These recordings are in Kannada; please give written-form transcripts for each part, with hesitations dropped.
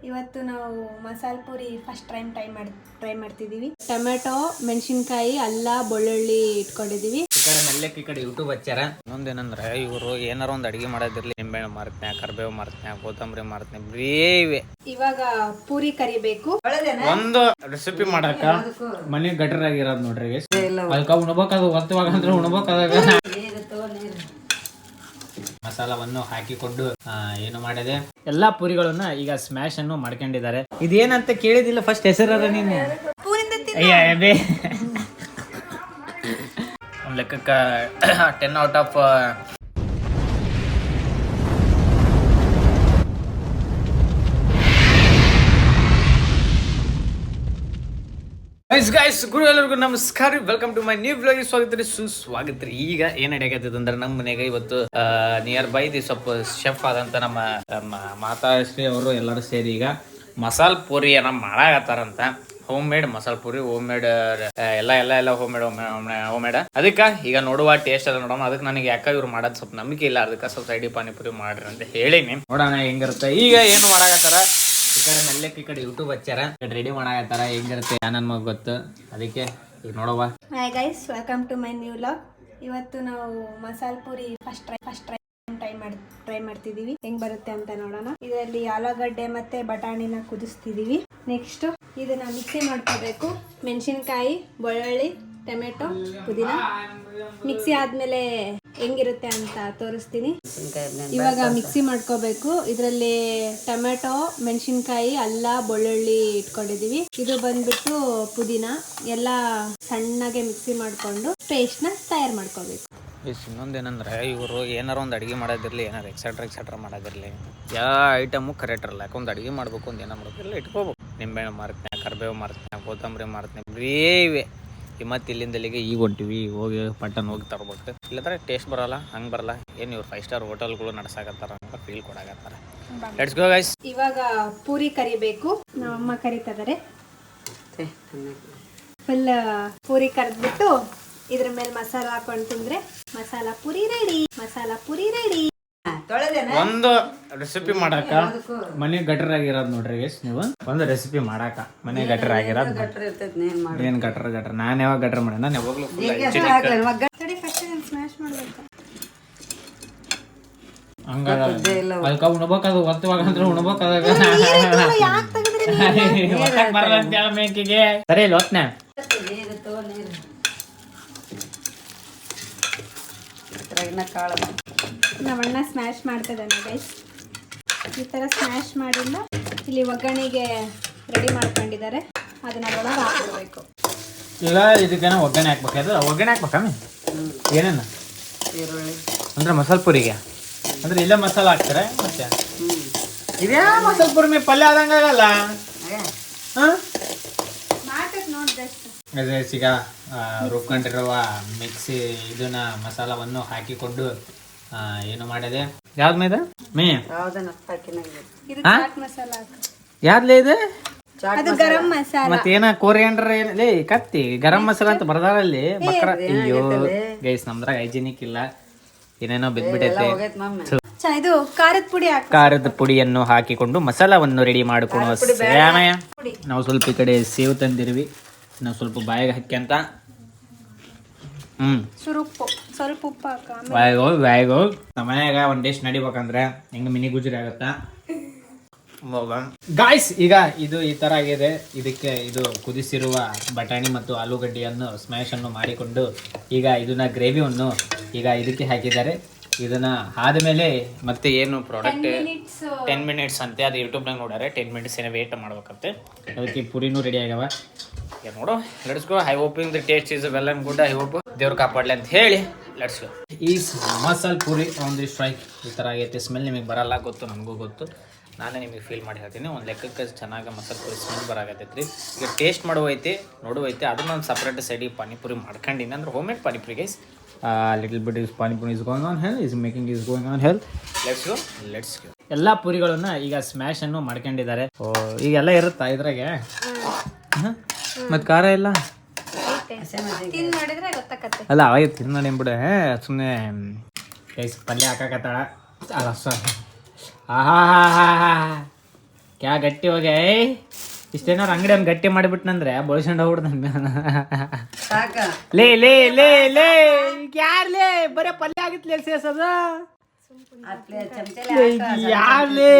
ಇವತ್ತು ನಾವು ಮಸಾಲೆ ಪೂರಿ ಫಸ್ಟ್ ಟ್ರೈ ಮಾಡ್ತಿದ್ದೀವಿ. ಟೊಮೆಟೊ, ಮೆಣಸಿನ್ಕಾಯಿ, ಅಲ್ಲ, ಬೆಳ್ಳುಳ್ಳಿ ಇಟ್ಕೊಂಡಿದೀವಿ. ಈ ಕಡೆ ಮೆಲ್ಲಕ್ಕೆ ಈ ಕಡೆ ಯೂಟ್ಯೂಬ್ ಹಚ್ಚಾರ. ಇನ್ನೊಂದೇನಂದ್ರೆ ಇವರು ಏನಾರ ಒಂದು ಅಡಿಗೆ ಮಾಡೋದಿರ್ಲಿ, ನಿಂಬೆಹಣ್ಣು ಮಾರ್ತನೆ, ಕರ್ಬೇವು ಮಾರ್ತನೆ, ಕೊತ್ತಂಬರಿ ಮಾರ್ತನೆ, ಬೇವೆ. ಇವಾಗ ಪೂರಿ ಕರಿಬೇಕು. ಒಂದು ರೆಸಿಪಿ ಮಾಡಾಕ ಮನೆ ಗಟರ್ ಆಗಿರೋದು ನೋಡ್ರಿ. ಅದಕ್ಕ ಉಣ್ಬೇಕಾದ ಒತ್ತವಾಗ ಅಂದ್ರೆ ಉಣ್ಬೇಕಾದಾಗ ಮಸಾಲವನ್ನು ಹಾಕಿಕೊಂಡು ಏನು ಮಾಡಿದೆ, ಎಲ್ಲಾ ಪೂರಿಗಳನ್ನ ಈಗ ಸ್ಮ್ಯಾಶ್ ಅನ್ನು ಮಾಡ್ಕೊಂಡಿದ್ದಾರೆ. ಇದೇನಂತ ಕೇಳಿದಿಲ್ಲ ಫಸ್ಟ್ ಹೆಸರ ನೀನು ಒಂದ್ ಲೆಕ್ಕಕ್ಕ 10 ಔಟ್ ಆಫ್ ಗೈಸ್ ಗುರು ಎಲ್ಲರಿಗೂ ನಮಸ್ಕಾರ, welcome to my new vlog. ಸುಸ್ವಾಗತ ರೀ. ಈಗ ಏನ್ ನಡೆಯಕತ್ತದ ಅಂದ್ರೆ ನಮ್ಮ ಮನೆಗೆ ಇವತ್ತು ನಿಯರ್ ಬೈ ಸ್ವಲ್ಪ ಶೆಫ್ ಆದಂತ ನಮ್ಮ ಮಾತಾಶ್ರೀ ಅವರು ಎಲ್ಲರೂ ಸೇರಿ ಈಗ ಮಸಾಲ್ ಪೂರಿಯನ್ನ ಮಾಡಾಕತ್ತಾರಂತ. Home made masala puri, home made ಎಲ್ಲ ಹೋಮ್ ಮೇಡ್. ಅದಕ್ಕೆ ಈಗ ನೋಡುವ ಟೇಸ್ಟ್ ಎಲ್ಲ ನೋಡೋಣ. ಅದಕ್ಕೆ ನನಗೆ ಯಾಕ ಇವ್ರು ಮಾಡೋದು ಸ್ವಲ್ಪ ನಂಬಿಕೆ ಇಲ್ಲ, ಅದಕ್ಕೆ ಸ್ವಲ್ಪ ಸೈಡಿ ಪಾನಿಪುರಿ ಮಾಡ್ರಿ ಅಂತ ಹೇಳಿನಿ. ನೋಡೋಣ ಹೆಂಗಿರುತ್ತೆ. ಈಗ ಏನು ಮಾಡಾಕತ್ತಾರ, ಈ ಕಡೆ ಮೆಲ್ಲಕ್ಕೆ ಈ ಕಡೆ ಯೂಟ್ಯೂಬ್ ಹಚ್ಚಾರ, ರೆಡಿ ಮಾಡಾಕತ್ತಾರ. ಹೆಂಗಿರುತ್ತೆ ನನ್ ಮಗ ಗೊತ್ತು, ಅದಕ್ಕೆ ಈಗ ನೋಡುವ. Hi guys, welcome to my new vlog. ಇವತ್ತು ನಾವು ಮಸಾಲೆ ಪೂರಿ ಫಸ್ಟ್ ಟ್ರೈ ಮಾಡ್ತಿದೀವಿ. ಹೆಂಗ್ ಬರುತ್ತೆ ಅಂತ ನೋಡೋಣ. ಇದರಲ್ಲಿ ಆಲೂಗಡ್ಡೆ ಮತ್ತೆ ಬಟಾಣಿನ ಕುದಿಸ್ತಿದೀವಿ. ನೆಕ್ಸ್ಟ್ ಇದನ್ನ ಮಿಕ್ಸಿ ಮಾಡ್ಕೋಬೇಕು. ಮೆಣಸಿನ್ಕಾಯಿ, ಬೆಳ್ಳುಳ್ಳಿ, ಟೊಮೆಟೊ, ಪುದೀನ ಮಿಕ್ಸಿ ಆದ್ಮೇಲೆ ಹೆಂಗಿರುತ್ತೆ ಅಂತ ತೋರಿಸ್ತೀನಿ. ಇವಾಗ ಮಿಕ್ಸಿ ಮಾಡ್ಕೋಬೇಕು. ಇದರಲ್ಲಿ ಟೊಮೆಟೊ, ಮೆಣಸಿನ್ಕಾಯಿ, ಅಲ್ಲ, ಬೆಳ್ಳುಳ್ಳಿ ಇಟ್ಕೊಂಡಿದೀವಿ. ಇದು ಬಂದ್ಬಿಟ್ಟು ಪುದೀನ ಎಲ್ಲ ಸಣ್ಣಗೆ ಮಿಕ್ಸಿ ಮಾಡ್ಕೊಂಡು ಪೇಸ್ಟ್ ನ ತಯಾರು ಮಾಡ್ಕೋಬೇಕು. ಇನ್ನೊಂದೇನಂದ್ರೆ ಇವರು ಏನಾರ ಒಂದು ಅಡಿಗೆ ಮಾಡೋದಿರ್ಲಿ, ಏನಾರು ಎಕ್ಸೆಟ್ರಾ ಮಾಡೋದಿರ್ಲಿ, ಯಾವ ಐಟಮು ಕರೆಕ್ಟ್ ಇರಲ್ಲ. ಯಾಕೊಂದು ಅಡಿಗೆ ಮಾಡ್ಬೇಕು, ಒಂದು ಏನೋ ಮಾಡ್ಬೇಕಿಲ್ಲ ಇಟ್ಕೋಬೇಕು. ನಿಂಬೆಹಣ್ಣು ಮಾರ್ತನೆ, ಕರ್ಬೇವು ಮಾರ್ತನೆ, ಕೊತ್ತಂಬರಿ ಮಾರ್ತನೆ, ಬೇವೆ. ಮತ್ತೆ ಇಲ್ಲಿಂದಲ್ಲಿಗೆ ಈಗ ಹೊಂಟಿವಿ, ಹೋಗಿ ಪಟ್ಟನ್ ಹೋಗಿ ತರ್ಬೇಕು. ಇಲ್ಲದ್ರೆ ಟೇಸ್ಟ್ ಬರಲ್ಲ, ಹಂಗೆ ಬರಲ್ಲ. ಏನು ಇವ್ರು 5 ಸ್ಟಾರ್ ಹೋಟೆಲ್ಗಳು ನಡ್ಸಾಕತ್ತಾರ ಅಂತ ಫೀಲ್ ಕೊಡಾಕತ್ತಾರ. Let's go guys. ಇವಾಗ ಪೂರಿ ಕರಿಬೇಕು. ನಮ್ಮಮ್ಮ ಕರಿತಿದ್ದಾರೆ. ಫುಲ್ ಪೂರಿ ಕರೆದ್ಬಿಟ್ಟು ಇದ್ರ ಮೇಲೆ ಮಸಾಲ ಹಾಕೊಂಡು ತಿಂದ್ರೆ ಮಸಾಲ ಪೂರಿ ರೆಡಿ. ಒಂದು ರೆಸಿಪಿ ಮಾಡಾಕ ಮನೆ ಗಟರ್ ಆಗಿರೋದು ನೋಡ್ರಿ ಗೈಸ್. ನೀವು ಒಂದು ರೆಸಿಪಿ ಮಾಡಾಕ ಮನೆ ಗಟರ್ ಆಗಿರೋದು. ಏನ್ ಗಟರ್ ನಾನು ಯಾವಾಗ ಗಟರ್ ಮಾಡಿ, ನಾನು ಯಾವಾಗ್ಲೂ ಅದಕ್ಕ ಉಣ್ಬೇಕಾದ ಒತ್ತವಾಗ ಅಂದ್ರೆ ಉಣ್ಬೇಕಾದಾಗ ಬರಲ್ಲ ಅಂತ ಹೇಳ ಮೇಕಿಗೆ. ಸರಿ ಇಲ್ಲ ಒತ್ನ ನಮ್ಮಣ್ಣ ಸ್ಮ್ಯಾಶ್ ಮಾಡ್ತಿದ್ದಾನೆ ಗೈಸ್. ಈ ತರ ಸ್ಮ್ಯಾಶ್ ಮಾಡಿಲ್ಲ, ಇಲ್ಲಿ ಒಗ್ಗರಣೆಗೆ ರೆಡಿ ಮಾಡ್ಕೊಂಡಿದ್ದಾರೆ. ಅದನ್ನ ಒಳಗೆ ಹಾಕ್ಬಿಡ್ಬೇಕು. ಈಗ ಇದಕ್ಕೇನೋ ಒಗ್ಗರಣೆ ಹಾಕ್ಬೇಕಾದ್ರೆ ಒಗ್ಗರಣೆ ಹಾಕ್ಬೇಕಮ್ಮಿ. ಏನೇನು ಈರುಳ್ಳಿ ಅಂದ್ರೆ ಮಸಾಲೆ ಪುರಿಗೆ ಅಂದ್ರೆ ಇಲ್ಲೇ ಮಸಾಲ ಹಾಕ್ತಾರೆ. ಮತ್ತೆ ಇದೇ ಮಸಾಲೆ ಪುರಿ ಮೇ ಪಲ್ಯ ಆದಂಗಾಗಲ್ಲ. ಈಗ ರುಬ್ಕೊಂಡಿರುವ ಮಿಕ್ಸಿ ಇದನ್ನ ಮಸಾಲವನ್ನು ಹಾಕಿಕೊಂಡು ಏನು ಮಾಡಿದೆ, ಯಾವ್ದು ಮೇದ ಮೇ ಯಾವ್ದ್ಲೇ ಇದೆ ಗರಂ ಮಸಾಲ. ಮತ್ತೇನ ಕೋರಿಯಂಡ್ರ ಏನಿದೆ ಕತ್ತಿ ಗರಂ ಮಸಾಲ ಅಂತ ಬರ್ದಾರಲ್ಲಿ ಬಕ್ರ. ಅಯ್ಯೋ ಗೈಸ್, ನಮ್ದ್ರಾಗ ಹೈಜಿನಿಕ್ ಇಲ್ಲ, ಏನೇನೋ ಬಿದ್ಬಿಟ್ಟೈತೆ. ಇದು ಖಾರದ ಪುಡಿಯನ್ನು ಹಾಕಿಕೊಂಡು ಮಸಾಲವನ್ನು ರೆಡಿ ಮಾಡಿಕೊಳ್ಳುವ ಸಮಯ. ನಾವು ಸ್ವಲ್ಪ ಈ ಕಡೆ ಸೇವ್ ತಂದಿರ್ವಿ, ನಾವು ಸ್ವಲ್ಪ ಬಾಯಿಗೆ ಹಾಕ್ಯಂತ ಸ್ವಲ್ಪ ಉಪ್ಪು ಬಾಯಿಗೆ ನಮ್ಮ ಮನ್ಯಾಗ ಒಂದ್ ಡಿಶ್ ನಡಿಬೇಕಂದ್ರೆ ಹೆಂಗ ಮಿನಿ ಗುಜರಿ ಆಗತ್ತಾ ಗಾಯ್ಸ್. ಈಗ ಇದು ಈ ತರ ಆಗಿದೆ. ಇದಕ್ಕೆ ಇದು ಕುದಿಸಿರುವ ಬಟಾಣಿ ಮತ್ತು ಆಲೂಗಡ್ಡೆಯನ್ನು ಸ್ಮ್ಯಾಶ್ ಅನ್ನು ಮಾಡಿಕೊಂಡು ಈಗ ಇದನ್ನ ಗ್ರೇವಿಯನ್ನು ಈಗ ಇದಕ್ಕೆ ಹಾಕಿದ್ದಾರೆ. ಇದನ್ನ ಆದ್ಮೇಲೆ ಮತ್ತೆ ಏನು ಪ್ರಾಡಕ್ಟ್ 10 ಮಿನಿಟ್ಸ್ ಅಂತೆ, ಅದು ಯೂಟ್ಯೂಬ್ನಾಗ ನೋಡ್ಯಾರೆ. 10 ಮಿನಿಟ್ಸ್ ಏನೋ ವೇಟ್ ಮಾಡ್ಬೇಕಂತೆ. ಅದಕ್ಕೆ ಪುರಿನೂ ರೆಡಿ ಆಗ್ಯಾವ. ನೋಡು, let's go. I hoping the taste is well and good. I hope ದೇವ್ರು ಕಾಪಾಡ್ಲಿ ಅಂತ ಹೇಳಿ ಲೆಟ್ಸ್ ಗೋ. ಈ ಮಸಾಲೆ ಪೂರಿ ಆನ್ ದಿ ಸ್ಟ್ರೈಕ್ ಈ ಥರ ಆಗೈತೆ. ಸ್ಮೆಲ್ ನಿಮಗೆ ಬರಲ್ಲ, ಗೊತ್ತು, ನನಗೂ ಗೊತ್ತು. ನಾನೇ ನಿಮಗೆ ಫೀಲ್ ಮಾಡಿ ಹೇಳ್ತೀನಿ. ಒಂದು ಲೆಕ್ಕಕ್ಕೆ ಚೆನ್ನಾಗಿ ಮಸಾಲೆ ಪೂರಿ ಸ್ಮೆಲ್ ಬರಾಕತ್ತೈತೆ ರೀ. ಈಗ ಟೇಸ್ಟ್ ಮಾಡುವೈತಿ, ನೋಡುವೈತಿ. ಅದನ್ನ ಒಂದು ಸಪ್ರೇಟ್ ಸೈಡಿಗೆ ಪಾನಿಪುರಿ ಮಾಡ್ಕೊಂಡಿನಿ, ಅಂದ್ರೆ home made panipuri guys. Little bit is panipuri is going on hell, is making is going on hell. Let's go. ಎಲ್ಲ ಪೂರಿಗಳನ್ನ ಈಗ ಸ್ಮ್ಯಾಶ್ ಅನ್ನು ಮಾಡ್ಕೊಂಡಿದ್ದಾರೆ. ಈಗೆಲ್ಲ ಇರುತ್ತಾ ಇದ್ರಾಗೆ? ಮತ್ತೆ ಖಾರ ಇಲ್ಲ ಅಲ್ಲ, ಅವಾಗ ತಿಂದು ನೋಡಿ ಬಿಡ. ಸುಮ್ಮನೆ ಗೈಸ್ ಪಲ್ಯ ಹಾಕಾಕತ್ತಾಳ. ಅಲ್ಲ ಆಹಾ ಕ್ಯಾ ಗಟ್ಟಿ ಹೋಗಿ ಇಷ್ಟೇನಾರು ಅಂಗಡಿ ಒಂದು ಗಟ್ಟಿ ಮಾಡಿಬಿಟ್ನಂದ್ರೆ ಬಳಸ್ಕೊಂಡು ಹೋಗ್ಬಿಡ್ತಾನೆ. ಸಾಕ ಲೇ ಲೇ ಲೇ ಲೇ ಯಾರ್ಲೇ ಬರೇ ಪಲ್ಯ ಆಗಿತ್ಲೇ ಸೇರ್ಸೋದು ಅಪ್ಲೆ ಚಮಚಲೆ ಯಾರ್ಲೇ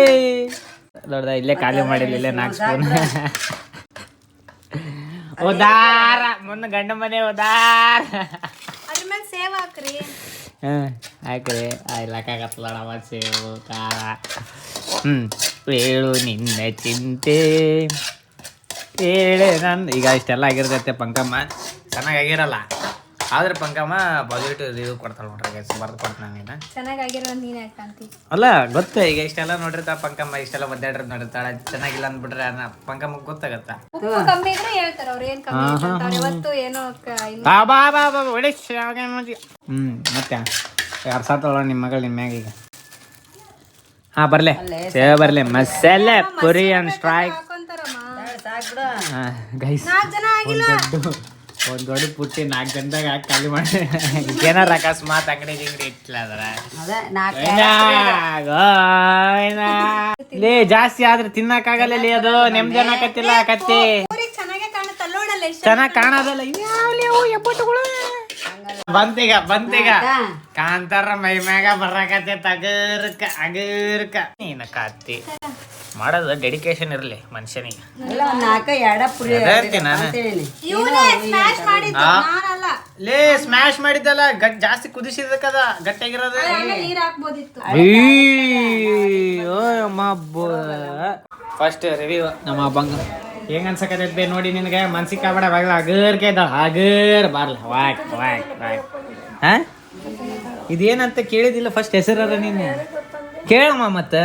ನೋಡ್ದ ಇಲ್ಲೇ ಖಾಲಿ ಮಾಡಿಲ್ಲ ಇಲ್ಲೇ 4 ಸ್ಪೂನ್. ಉದಾರ ಮುಂದೆ ಗಂಡ ಮನೆ ಉದಾರ ಅದ್ರ ಮೇಲೆ ಸೇವ್ ಹಾಕ್ರಿ. ಹಾಕ್ರಿ ಆಯ್ಲಾಕಾಗತ್ತಲ್ಲ ಸೇವು ಖಾರ. ಹೇಳು ನಿನ್ನ ಚಿಂತೆ ಹೇಳೆ ನಾನು ಈಗ ಇಷ್ಟೆಲ್ಲ ಆಗಿರ್ತೈತೆ. ಪಂಕಮ್ಮ ಚೆನ್ನಾಗಾಗಿರಲ್ಲ ಆದ್ರೆ ಪಂಕಮ್ಮ ಪಾಸಿಟಿವ್ ಇದು ಕೊಡ್ತಾಳೆ ನೋಡ್ರಿ ಬರ್ದು ಕೊಡ್ತಾನೆ ನೀನು ಚೆನ್ನಾಗಿರೋ ನೀನ್ ಯಾಕಂತಿ ಅಲ್ಲ ಗೊತ್ತ ಈಗ ಇಷ್ಟೆಲ್ಲ ನೋಡಿರ್ತಾ ಪಂಕಮ್ಮ ಇಷ್ಟೆಲ್ಲ ಒದ್ದಾಡ್ರದ್ ನೋಡಿರ್ತಾಳೆ ಚೆನ್ನಾಗಿಲ್ಲ ಅಂದ್ಬಿಟ್ರೆ ಪಂಕಮ್ಮಗ್ ಗೊತ್ತಾಗತ್ತ. ಉಪ್ಪು ಕಮ್ಮಿ ಇದ್ರೆ ಹೇಳ್ತಾರ ಅವ್ರು ಏನ್ ಕಮ್ಮಿ ಇಲ್ಲ ಅಂತಾರೆ. ಇವತ್ತು ಏನೋ ಮತ್ತೆ ಯಾರು ಸಾತಳ ನಿಮ್ಮ ಮಗಳು ನಿಮ್ಮ ಮ್ಯಾಗ ಈಗ ಬರ್ಲೆ ಬರ್ಲೆ ಮಸಾಲೆ ಪುರಿ ಅಂಡ್ ಸ್ಟ್ರೈಕ್ ಸಾಕ್ ಬಿಡು. ಗೈಸ್ ನಾಲ್ಕು ಜನ ಆಗಿಲ್ಲ. ಒಂದ್ ದೊಡ್ಡ ಪುಟ್ಟಿ 4 ಗಂಟೆಗೆ ಹಾಕಿ ಖಾಲಿ ಮಾಡಿ ಏನಾರ ಅಕಸ್ಮಾತ್ ಅಂಗಡಿ ಗಿಂಗಡಿ ಇಟ್ಟಿಲ್ಲ ಅದೇ ನಾಲ್ಕು ಲೇ ಜಾಸ್ತಿ ಆದ್ರೆ ತಿನ್ನಕ್ಕಾಗಲ್ಲ ಲೇ ಅದು ನೆಮ್ಮದಿ ಅನ್ನಕತ್ತಿಲ್ಲ ಕತ್ತಿ ಊರಿಗೆ ಚೆನ್ನಾಗೇ ಕಾಣುತ್ತಲ್ಲ ನೋಡಲ್ಲ ಎಷ್ಟು ಚೆನ್ನಾಗ್ ಕಾಣೋದಲ್ಲ ಎಬ್ಬಟ್ಟುಗಳು ಬಂತೀಗ ಕಾಂತಾರ ಮೈ ಮ್ಯಾಗ ಬರಾಕತ್ತೆ ತಗರ್ಕ ಅಗರ್ಕ ನೀನ ಕತ್ತಿ ಮಾಡೋದು ಡೆಡಿಕೇಶನ್ ಇರ್ಲಿ ಮನುಷ್ಯನಿಗೆ. ಎಲ್ಲ ಒಂದ್ ನಾಲ್ಕ ಎಡ ಪುರಿ ನಾನು ಇವನೇ ಸ್ಮ್ಯಾಶ್ ಮಾಡಿದ್ದು ನಾನಲ್ಲ. ಲೇ ಸ್ಮ್ಯಾಶ್ ಮಾಡಿದ್ದಲ್ಲ ಜಾಸ್ತಿ ಕುದಿಸಿದಕ್ಕದ ಗಟ್ಟಿಯಾಗಿರೋದು. ಆಮೇಲೆ ನೀರ್ ಹಾಕ್ಬೋದಿತ್ತು. ಫಸ್ಟ್ ರಿವ್ಯೂ ನಮ್ಮ ಬಂಗ ಹೆಂಗ ಅನ್ಸಕತ್ತೈತೆ ನೋಡಿ ನಿನಗೆ ಮನ್ಸಿಗೆ ಕಾಬೇಡ ಬಾಗ್ಲ ಅಗರ್ಕೆ ಇದ್ದಾಳ ಅಗರ್ ಬಾರ್ಲ ವಾಕ್ ವಾಕ್ ವಾಕ್. ಹಾ ಇದೇನಂತ ಕೇಳಿದಿಲ್ಲ ಫಸ್ಟ್ ಹೆಸರ ನೀನು ಕೇಳಮ್ಮ ಮತ್ತ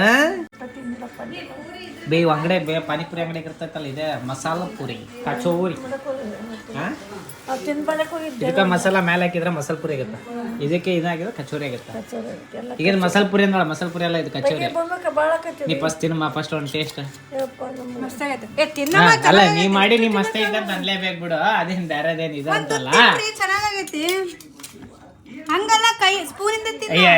ಅಂಗಡಿ ಪಾನಿಪುರಿ ಅಂಗಡಿ ಇರ್ತೈತಲ್ಲ ಇದೆ ಮಸಾಲ ಪುರಿ ಕಚೋರಿ. ಇದಕ್ಕೆ ಮಸಾಲ ಮೇಲೆ ಹಾಕಿದ್ರೆ ಮಸಾಲ ಪುರಿ ಆಗುತ್ತೆ. ಇದಕ್ಕೆ ಇದಾಗಿದ್ರೆ ಕಚೋರಿ ಆಗುತ್ತೆ. ಈಗ ಮಸಾಲ ಪುರಿ ಅಂದಳ ಮಸಾಲ ಪುರಿ ಅಲ್ಲ ಇದು ಕಚೋರಿ. ನೀ ಫಸ್ಟ್ ತಿನ್ನಮ್ಮ ಫಸ್ಟ್ ಒಂದು ಟೇಸ್ಟ್. ಅಲ್ಲ ನೀ ಮಾಡಿ ನೀ ಮಸ್ತ್ ಐತೆ ಅಂತ ಅನ್ಲೇಬೇಕು ಬಿಡು. ಅದೇನು ಬೇರೆದೇನು ಇದು ಅಂತಲ್ಲ. ಚೆನ್ನಾಗೈತಿ ಹಂಗಲ್ಲ ಕೈ ಸ್ಪೂನ್ ಇಂದ ಅಯ್ಯ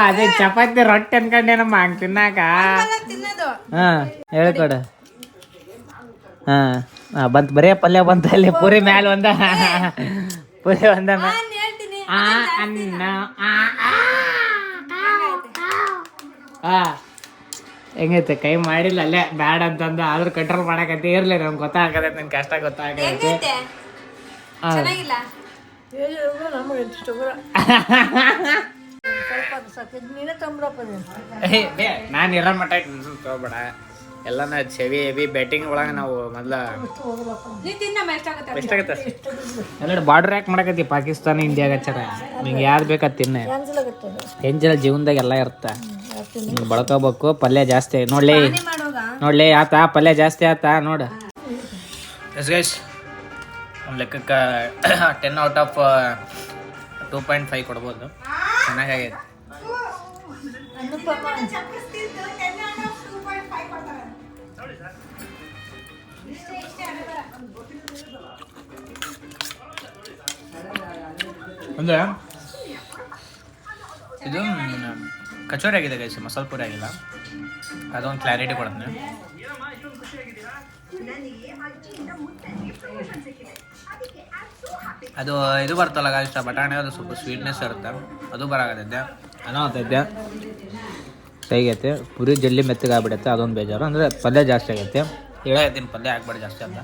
ಅದೇ ಚಪಾತಿ ರೊಟ್ಟಿ ಅನ್ಕೊಂಡೇನಮ್ಮ ಹಂಗ್ ತಿನ್ನಾಕ. ತಿನ್ನೋದು. ಹಾ ಹೇಳ್ಕೊಡ. ಬಂತ ಬರೇ ಪಲ್ಯ ಬಂತ ಅಲ್ಲಿ ಪುರಿ ಮ್ಯಾಲ ಒಂದ ಪುರಿ ಒಂದ ಹೇಳ್ತೀನಿ ಅನ್ನ ಹೆಂಗೈತೆ ಕೈ ಮಾಡಿಲ್ಲ ಅಲ್ಲೇ ಬ್ಯಾಡ ಅಂತಂದ ಆದ್ರೂ ಕಂಟ್ರೋಲ್ ಮಾಡಕತ್ತೆ ಇರ್ಲಿ ನಮ್ಗೆ ಗೊತ್ತಾಗತ್ತೆ ನನ್ ಕಷ್ಟ ಗೊತ್ತಾಗತ್ತೆ. ಚೆನ್ನಾಗಿಲ್ಲ. ನಾನು ಇರೋ ಮಟ್ಟ ತಗೋಬೇಡ ಎಲ್ಲ ಚೆವಿ ಹೆವಿ ಬ್ಯಾಟಿಂಗ್ ಒಳಗೆ ನಾವು ಮೊದ್ಲ ಎಷ್ಟಾಗತ್ತೆ ಎಲ್ಲ ಬಾರ್ಡರ್ ಯಾಕೆ ಮಾಡಕತ್ತಿ ಪಾಕಿಸ್ತಾನ ಇಂಡಿಯಾಗ ಹಚ್ಚಾರ ನಿಂಗೆ ಯಾವ್ದು ಬೇಕತ್ ತಿನ್ನ ಹೆಂಜಲ ಜೀವನದಾಗ ಎಲ್ಲ ಇರ್ತ ಹಿಂಗೆ ಬಳ್ಕೋಬೇಕು. ಪಲ್ಯ ಜಾಸ್ತಿ ನೋಡ್ಲಿ ಆತ ಪಲ್ಯ ಜಾಸ್ತಿ ಆತ ನೋಡ. ಎಸ್ ಗೈಸ್ ಒಂದು ಲೆಕ್ಕಕ್ಕೆ 10/2.5 ಕೊಡ್ಬೋದು. ಚೆನ್ನಾಗೈತೆ. ಅಂದ್ರೆ ಇದು ಕಚೋರಿ ಆಗಿದೆ ಗೈಸ್, ಮಸಾಲೆ ಪುರಿ ಆಗಿಲ್ಲ. ಅದೊಂದು ಕ್ಲಾರಿಟಿ ಕೊಡುತ್ತೆ. ಅದು ಇದು ಬರ್ತಲ್ಲ ಗಾಯ್ಸ್ ಬಟಾಣಿ, ಅದು ಸ್ವಲ್ಪ ಸ್ವೀಟ್ನೆಸ್ ಇರುತ್ತೆ, ಅದು ಬರಾಗತ್ತೈತೆ ಅನ್ನೋತೈತೆ. ಹೇಗೈತೆ ಪುರಿ ಜಲ್ದಿ ಮೆತ್ತಗೆ ಆಗ್ಬಿಡುತ್ತೆ, ಅದೊಂದು ಬೇಜಾರು. ಅಂದರೆ ಪಲ್ಯ ಜಾಸ್ತಿ ಆಗೈತೆ. ಹೇಳತ್ತೀನಿ ಪಲ್ಯ ಹಾಕ್ಬೇಡಿ ಜಾಸ್ತಿ ಅಂತ.